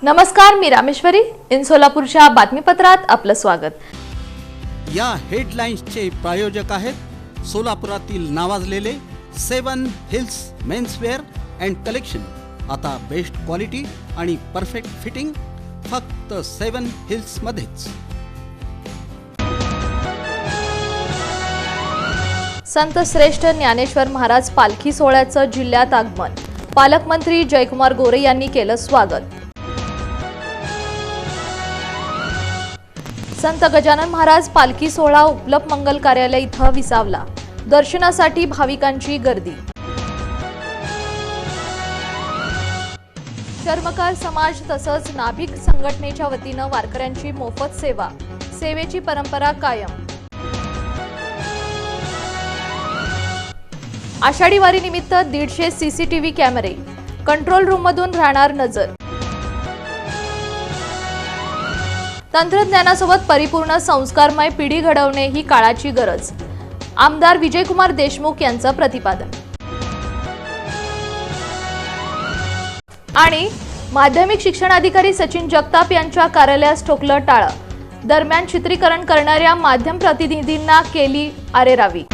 नमस्कार, मी रामेश्वरी. इन सोलापूरच्या बातमीपत्रात आपलं स्वागत. या हेडलाईन्सचे प्रायोजक आहेत सोलापुरातील नावाजलेले 7 हिल्स मेन्सवेअर अँड कलेक्शन. आता बेस्ट क्वालिटी आणि परफेक्ट फिटिंग फक्त 7 हिल्स मध्येच. संत श्रेष्ठ ज्ञानेश्वर महाराज पालखी सोहळ्याचं जिल्ह्यात आगमन. पालकमंत्री जयकुमार गोरे यांनी केलं स्वागत. संत गजानन महाराज पालखी सोहळा उपलप मंगल कार्यालय इथं विसावला. दर्शनासाठी भाविकांची गर्दी. चर्मकार समाज तसंच नाभिक संघटनेच्या वतीनं वारकऱ्यांची मोफत सेवा. सेवेची परंपरा कायम. आषाढी वारी निमित्त 150 सीसीटीव्ही कॅमेरे. कंट्रोल रूम मधून राहणार नजर. तंत्रज्ञानासोबत परिपूर्ण संस्कारमय पिढी घडवणे ही काळाची गरज. आमदार विजयकुमार देशमुख यांचं प्रतिपादन. आणि माध्यमिक शिक्षणाधिकारी सचिन जगताप यांच्या कार्यालयास ठोकलं टाळं. दरम्यान चित्रीकरण करणाऱ्या माध्यम प्रतिनिधींना केली आरेरावी.